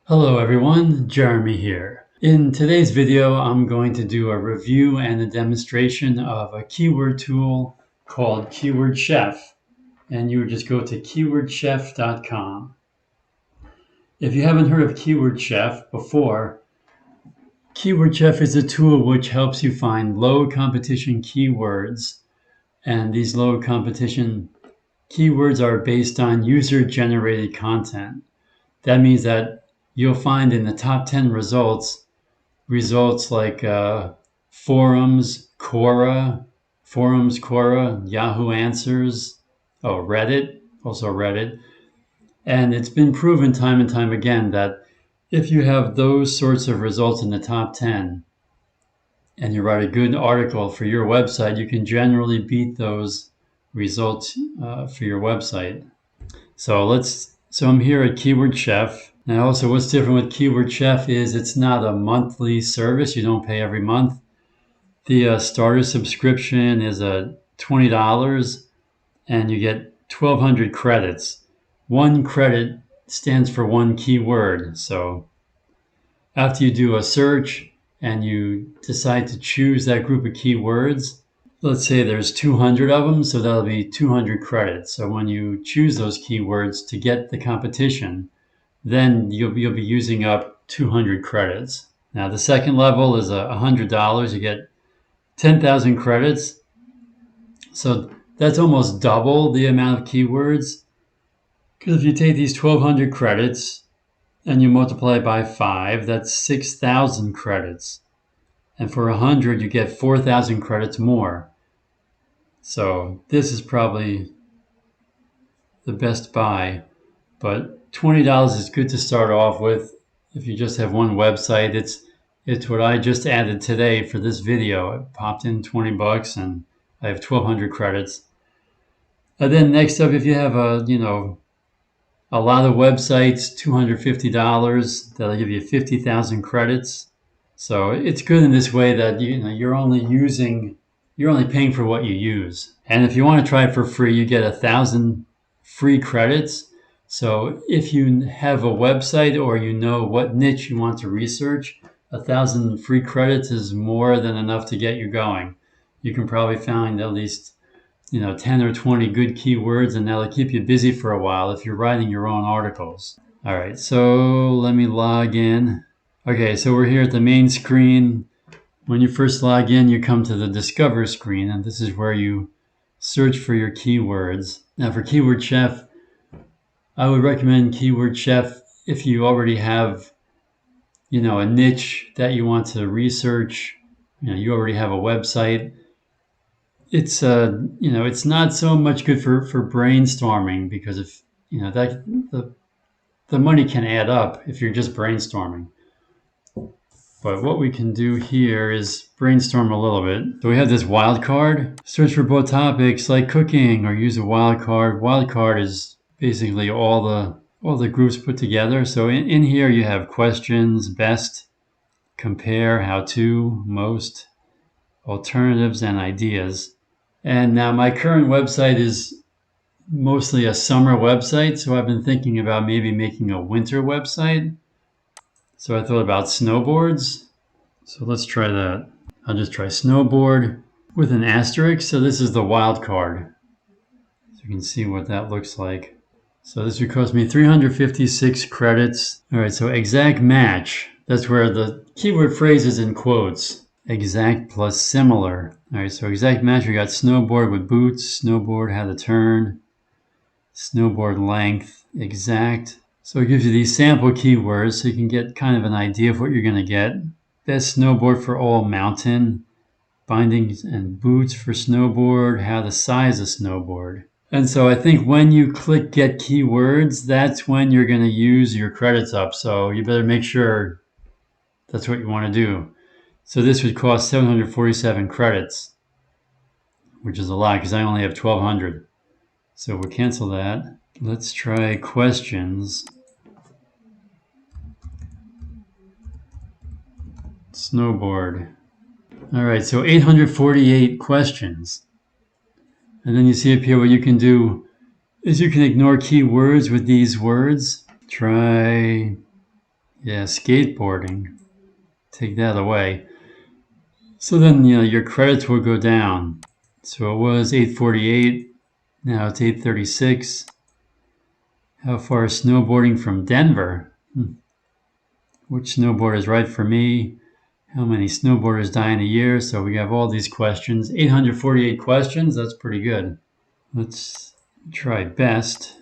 Hello everyone, Jeremy here. In today's video, I'm going to do a review and a demonstration of a keyword tool called Keyword Chef. And you would just go to keywordchef.com. If you haven't heard of Keyword Chef before, Keyword Chef is a tool which helps you find low competition keywords. And these low competition keywords are based on user generated content. That means that you'll find in the top 10 results like forums, Quora, Yahoo Answers, Reddit, also Reddit. And it's been proven time and time again that if you have those sorts of results in the top 10 and you write a good article for your website, you can generally beat those results for your website. So I'm here at Keyword Chef. Now also what's different with Keyword Chef is it's not a monthly service. You don't pay every month. The starter subscription is $20 and you get 1,200 credits. One credit stands for one keyword. So after you do a search and you decide to choose that group of keywords, let's say there's 200 of them, so that'll be 200 credits. So when you choose those keywords to get the competition, then you'll be using up 200 credits. Now the second level is $100. You get 10,000 credits. So that's almost double the amount of keywords. Because if you take these 1,200 credits and you multiply it by 5, that's 6,000 credits. And for 100, you get 4,000 credits more. So this is probably the best buy, but $20 is good to start off with. If you just have one website, it's what I just added today for this video. I popped in 20 bucks and I have 1,200 credits. And then next up, if you have a lot of websites, $250, that'll give you 50,000 credits. So it's good in this way that you're only paying for what you use. And if you want to try it for free, you get 1,000 free credits. So if you have a website or you know what niche you want to research, 1,000 free credits is more than enough to get you going. You can probably find at least 10 or 20 good keywords, and that'll keep you busy for a while if you're writing your own articles. All right, so let me log in. Okay, so we're here at the main screen. When you first log in, you come to the Discover screen, and this is where you search for your keywords. Now for Keyword Chef, I would recommend Keyword Chef if you already have, a niche that you want to research. You already have a website. It's it's not so much good for brainstorming, because if that the money can add up if you're just brainstorming. But what we can do here is brainstorm a little bit. So we have this wildcard. Search for both topics like cooking, or use a wildcard. Wildcard is basically all the groups put together. So in here you have questions, best, compare, how to, most, alternatives, and ideas. And now my current website is mostly a summer website, so I've been thinking about maybe making a winter website. So I thought about snowboards. So let's try that. I'll just try snowboard with an asterisk. So this is the wild card. So you can see what that looks like. So this would cost me 356 credits. All right, so exact match. That's where the keyword phrase is in quotes. Exact plus similar. All right, so exact match, we got snowboard with boots, snowboard, how to turn, snowboard length, exact. So it gives you these sample keywords so you can get kind of an idea of what you're going to get. Best snowboard for all mountain, bindings and boots for snowboard, how to size a snowboard. And so I think when you click get keywords, that's when you're going to use your credits up. So you better make sure that's what you want to do. So this would cost 747 credits, which is a lot because I only have 1,200. So we'll cancel that. Let's try questions. Snowboard. All right, so 848 questions. And then you see up here what you can do is you can ignore keywords with these words. Try, Yeah, skateboarding. Take that away. So then, your credits will go down. So it was 848. Now it's 836. How far is snowboarding from Denver? Which snowboard is right for me? How many snowboarders die in a year? So we have all these questions. 848 questions. That's pretty good. Let's try best.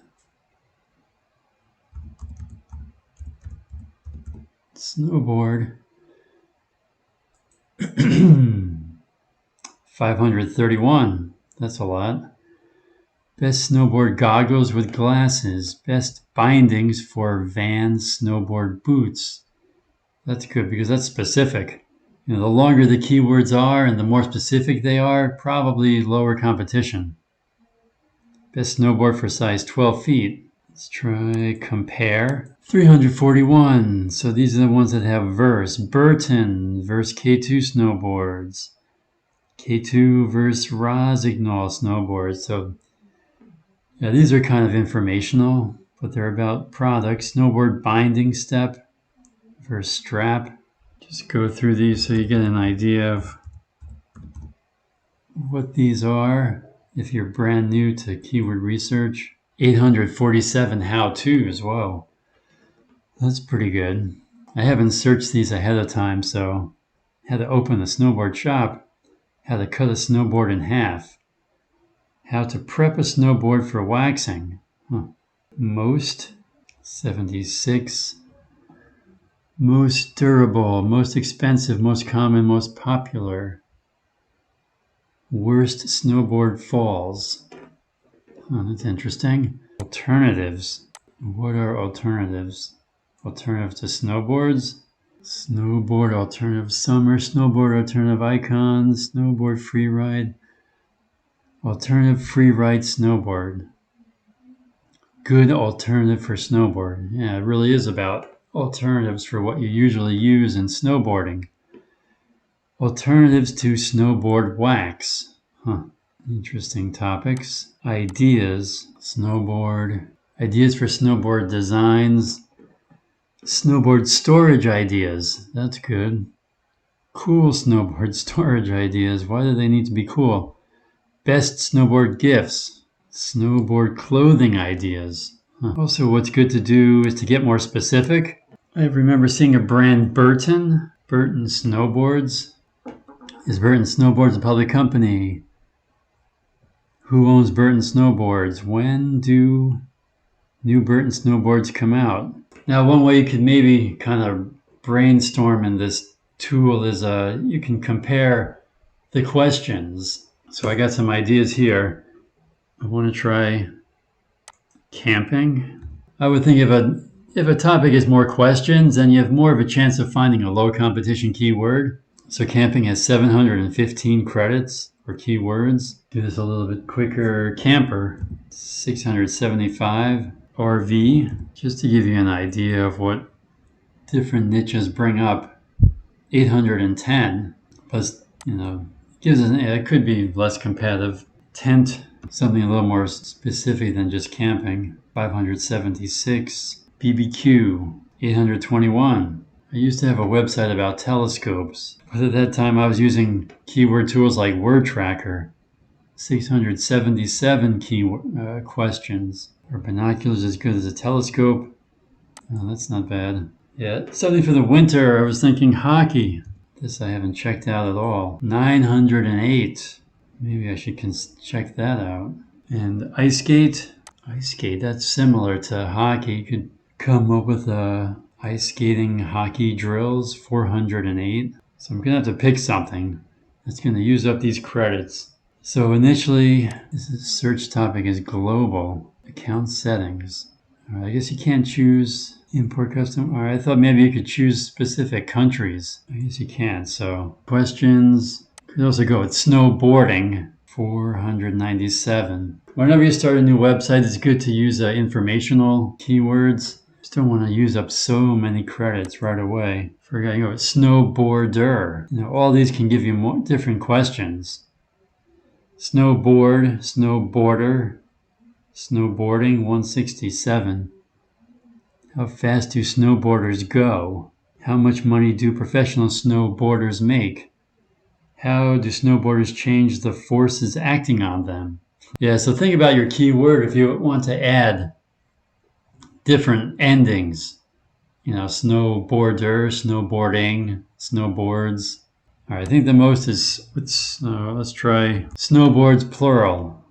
Snowboard. 531. That's a lot. Best snowboard goggles with glasses. Best bindings for Vans snowboard boots. That's good because that's specific. The longer the keywords are and the more specific they are, probably lower competition. Best snowboard for size 12 feet. Let's try compare. 341. So these are the ones that have verse. Burton versus K2 snowboards. K2 versus Rosignol snowboards. So yeah, these are kind of informational, but they're about products. Snowboard binding step versus strap. Just go through these so you get an idea of what these are if you're brand new to keyword research. 847 how-tos. Whoa, that's pretty good. I haven't searched these ahead of time, so how to open a snowboard shop, how to cut a snowboard in half, how to prep a snowboard for waxing. Most 76. Most durable, most expensive, most common, most popular. Worst snowboard falls. That's interesting. Alternatives. What are alternatives? Alternative to snowboards? Snowboard alternative summer, snowboard alternative icons, snowboard free ride, alternative free ride snowboard. Good alternative for snowboard. Yeah, it really is about alternatives for what you usually use in snowboarding. Alternatives to snowboard wax. Interesting topics. Ideas. Snowboard. Ideas for snowboard designs. Snowboard storage ideas. That's good. Cool snowboard storage ideas. Why do they need to be cool? Best snowboard gifts. Snowboard clothing ideas. Also, what's good to do is to get more specific. I remember seeing a brand Burton Snowboards. Is Burton Snowboards a public company? Who owns Burton Snowboards? When do new Burton Snowboards come out? Now, one way you could maybe kind of brainstorm in this tool is you can compare the questions. So I got some ideas here. I want to try camping. I would think if a topic is more questions, then you have more of a chance of finding a low competition keyword. So camping has 715 credits for keywords. Do this a little bit quicker. Camper, 675. RV, just to give you an idea of what different niches bring up. 810, plus, gives us, it could be less competitive. Tent, something a little more specific than just camping. 576. BBQ, 821. I used to have a website about telescopes, but at that time I was using keyword tools like Word Tracker. 677 keyword questions. Are binoculars as good as a telescope? Oh, that's not bad. Yeah, something for the winter. I was thinking hockey. This I haven't checked out at all. 908. Maybe I should check that out. And ice skate. Ice skate, that's similar to hockey. You could come up with ice skating hockey drills. 408. So I'm going to have to pick something that's going to use up these credits. So initially, this search topic is global. Account settings. All right, I guess you can't choose import custom. All right, I thought maybe you could choose specific countries. I guess you can't. So questions. Could also go with snowboarding. 497. Whenever you start a new website, it's good to use informational keywords. Just don't want to use up so many credits right away. Forgot you go with snowboarder. All these can give you more different questions. Snowboard, snowboarder, snowboarding, 167. How fast do snowboarders go? How much money do professional snowboarders make? How do snowboarders change the forces acting on them? Yeah, so think about your keyword if you want to add different endings. You know, snowboarder, snowboarding, snowboards. All right, I think the most is, let's try snowboards plural.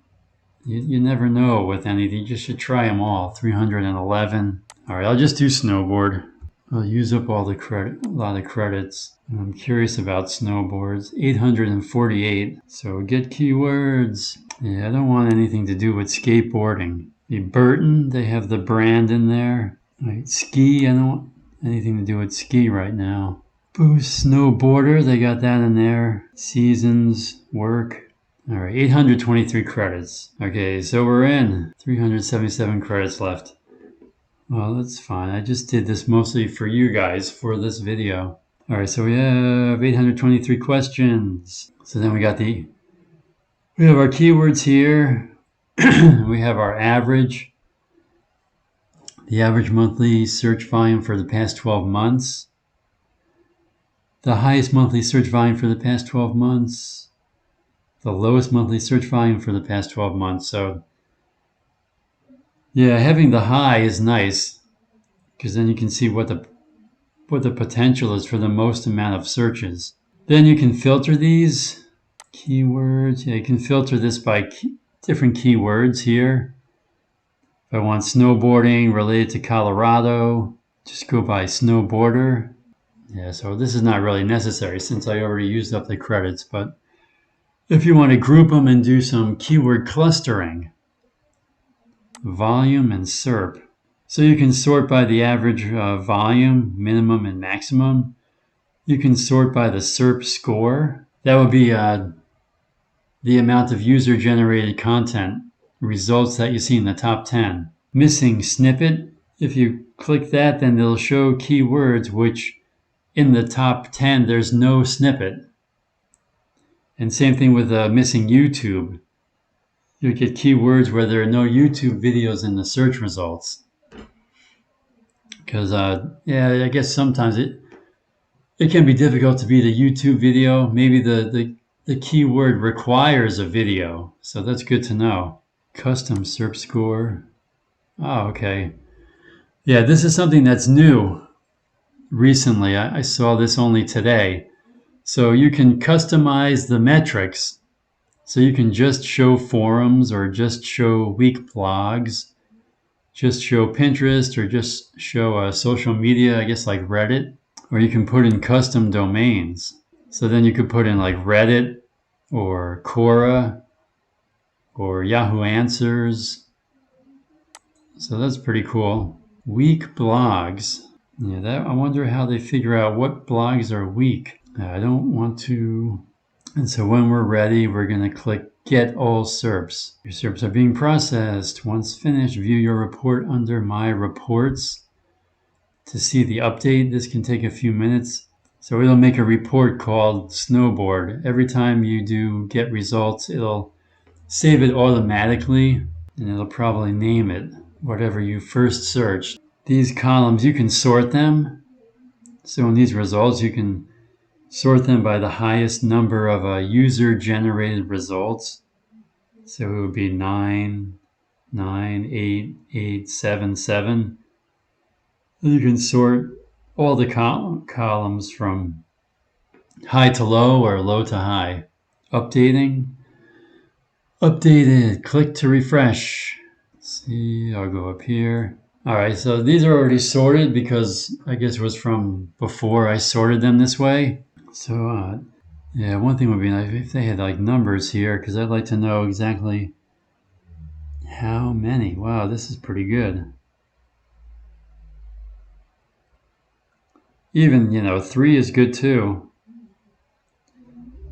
You never know with anything. You just should try them all. 311. All right, I'll just do snowboard. I'll use up all the credit, a lot of credits. I'm curious about snowboards. 848. So get keywords. Yeah, I don't want anything to do with skateboarding. The Burton, they have the brand in there. Right, ski, I don't want anything to do with ski right now. Boost snowboarder, they got that in there. Seasons, work. All right, 823 credits. Okay, so we're in. 377 credits left. Well, that's fine. I just did this mostly for you guys for this video. All right, so we have 823 questions. So then we have our keywords here. We have our average. The average monthly search volume for the past 12 months. The highest monthly search volume for the past 12 months. The lowest monthly search volume for the past 12 months. So yeah, having the high is nice because then you can see what the potential is for the most amount of searches. Then you can filter these keywords. Yeah, you can filter this by different keywords here. If I want snowboarding related to Colorado, just go by snowboarder. Yeah, so this is not really necessary since I already used up the credits, but if you want to group them and do some keyword clustering, volume and SERP. So you can sort by the average volume, minimum and maximum. You can sort by the SERP score. That would be the amount of user-generated content results that you see in the top 10. Missing snippet. If you click that, then it'll show keywords which in the top 10 there's no snippet. And same thing with missing YouTube. You get keywords where there are no YouTube videos in the search results. Because, yeah, I guess sometimes it can be difficult to beat a YouTube video. Maybe the keyword requires a video. So that's good to know. Custom SERP score. Oh, okay. Yeah, this is something that's new recently. I saw this only today. So you can customize the metrics. So you can just show forums or just show weak blogs, just show Pinterest or just show social media, I guess like Reddit, or you can put in custom domains. So then you could put in like Reddit or Quora or Yahoo Answers. So that's pretty cool. Weak blogs. Yeah, I wonder how they figure out what blogs are weak. I don't want to. And so when we're ready, we're going to click Get All SERPs. Your SERPs are being processed. Once finished, view your report under My Reports. To see the update, this can take a few minutes. So it'll make a report called Snowboard. Every time you do get results, it'll save it automatically, and it'll probably name it whatever you first searched. These columns, you can sort them. So in these results, you can sort them by the highest number of user-generated results. So it would be 9, 9, 8, 8, 7, 7. And you can sort all the columns from high to low or low to high. Updating. Updated. Click to refresh. Let's see, I'll go up here. All right, so these are already sorted because I guess it was from before I sorted them this way. So, yeah, one thing would be nice if they had like numbers here because I'd like to know exactly how many. Wow, this is pretty good. Even, 3 is good too.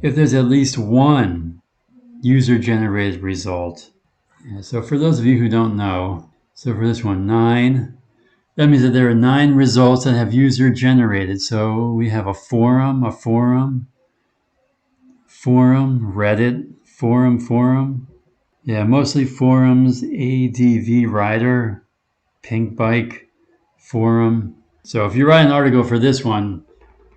If there's at least one user-generated result. Yeah, so for those of you who don't know, so for this one, 9, that means that there are 9 results that have user-generated. So we have a forum, Reddit, forum. Yeah, mostly forums, ADV Rider, Pink Bike, forum. So if you write an article for this one,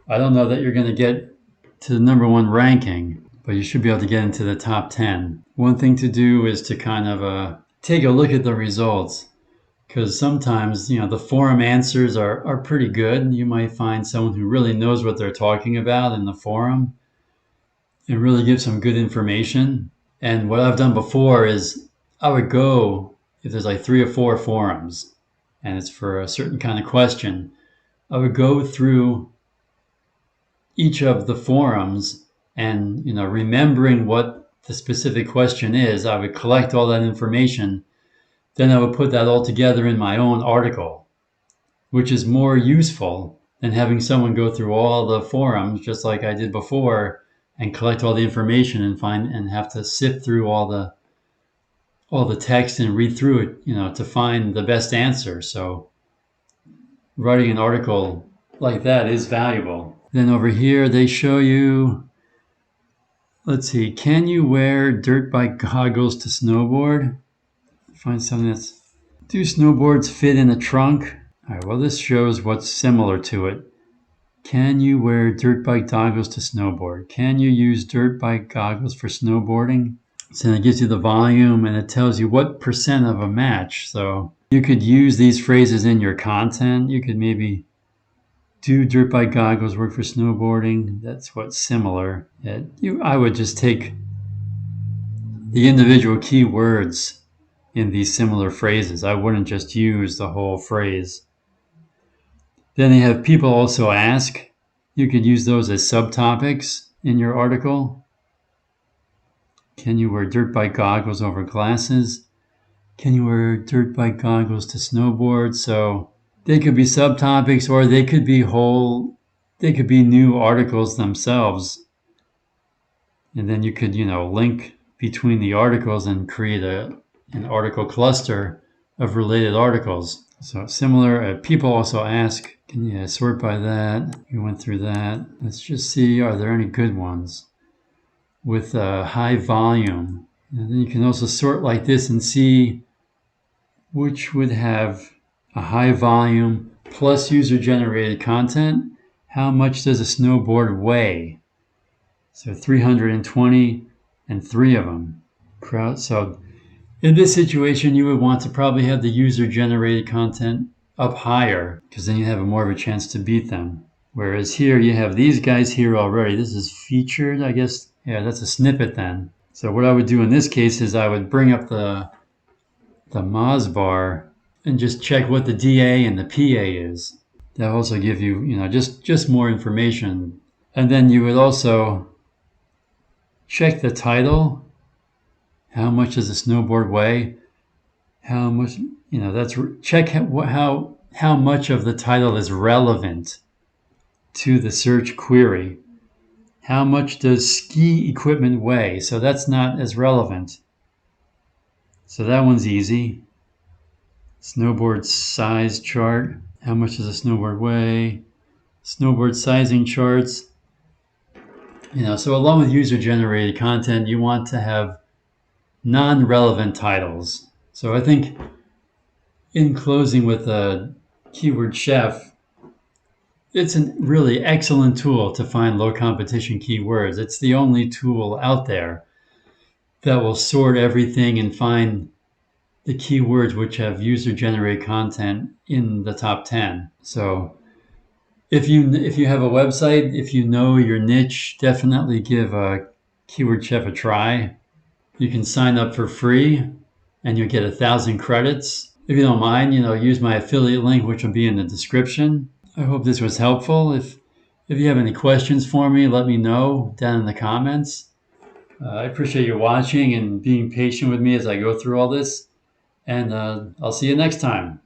I don't know that you're going to get to the #1 ranking, but you should be able to get into the top 10. One thing to do is to kind of take a look at the results, because sometimes, the forum answers are pretty good. You might find someone who really knows what they're talking about in the forum and really gives some good information. And what I've done before is I would go, if there's like 3 or 4 forums and it's for a certain kind of question, I would go through each of the forums and, remembering what the specific question is, I would collect all that information. Then I would put that all together in my own article, which is more useful than having someone go through all the forums just like I did before and collect all the information and have to sift through all the text and read through it, to find the best answer. So writing an article like that is valuable. Then over here they show you, let's see, can you wear dirt bike goggles to snowboard? Find something that's, do snowboards fit in a trunk? All right, well, this shows what's similar to it. Can you wear dirt bike goggles to snowboard? Can you use dirt bike goggles for snowboarding? So it gives you the volume and it tells you what percent of a match. So you could use these phrases in your content. You could maybe do dirt bike goggles work for snowboarding? That's what's similar. I would just take the individual keywords in these similar phrases. I wouldn't just use the whole phrase. Then they have people also ask. You could use those as subtopics in your article. Can you wear dirt bike goggles over glasses? Can you wear dirt bike goggles to snowboard? So they could be subtopics, or they could be new articles themselves. And then you could, link between the articles and create an article cluster of related articles. So similar, people also ask, can you sort by that? We went through that. Let's just see, are there any good ones with a high volume? And then you can also sort like this and see which would have a high volume plus user-generated content. How much does a snowboard weigh? So 320 and 3 of them. So in this situation, you would want to probably have the user-generated content up higher, because then you have more of a chance to beat them. Whereas here, you have these guys here already. This is featured, I guess. Yeah, that's a snippet then. So what I would do in this case is I would bring up the Moz bar and just check what the DA and the PA is. That'll also give you, just more information. And then you would also check the title. How much does a snowboard weigh? How much, check how much of the title is relevant to the search query. How much does ski equipment weigh? So that's not as relevant. So that one's easy. Snowboard size chart. How much does a snowboard weigh? Snowboard sizing charts. So along with user-generated content, you want to have non-relevant titles. So I think in closing with a Keyword Chef, it's a really excellent tool to find low competition keywords. It's the only tool out there that will sort everything and find the keywords which have user-generated content in the top 10. So if you have a website, if you know your niche, definitely give a Keyword Chef a try. You can sign up for free and you'll get 1,000 credits. If you don't mind, use my affiliate link, which will be in the description. I hope this was helpful. If you have any questions for me, let me know down in the comments. I appreciate you watching and being patient with me as I go through all this. And I'll see you next time.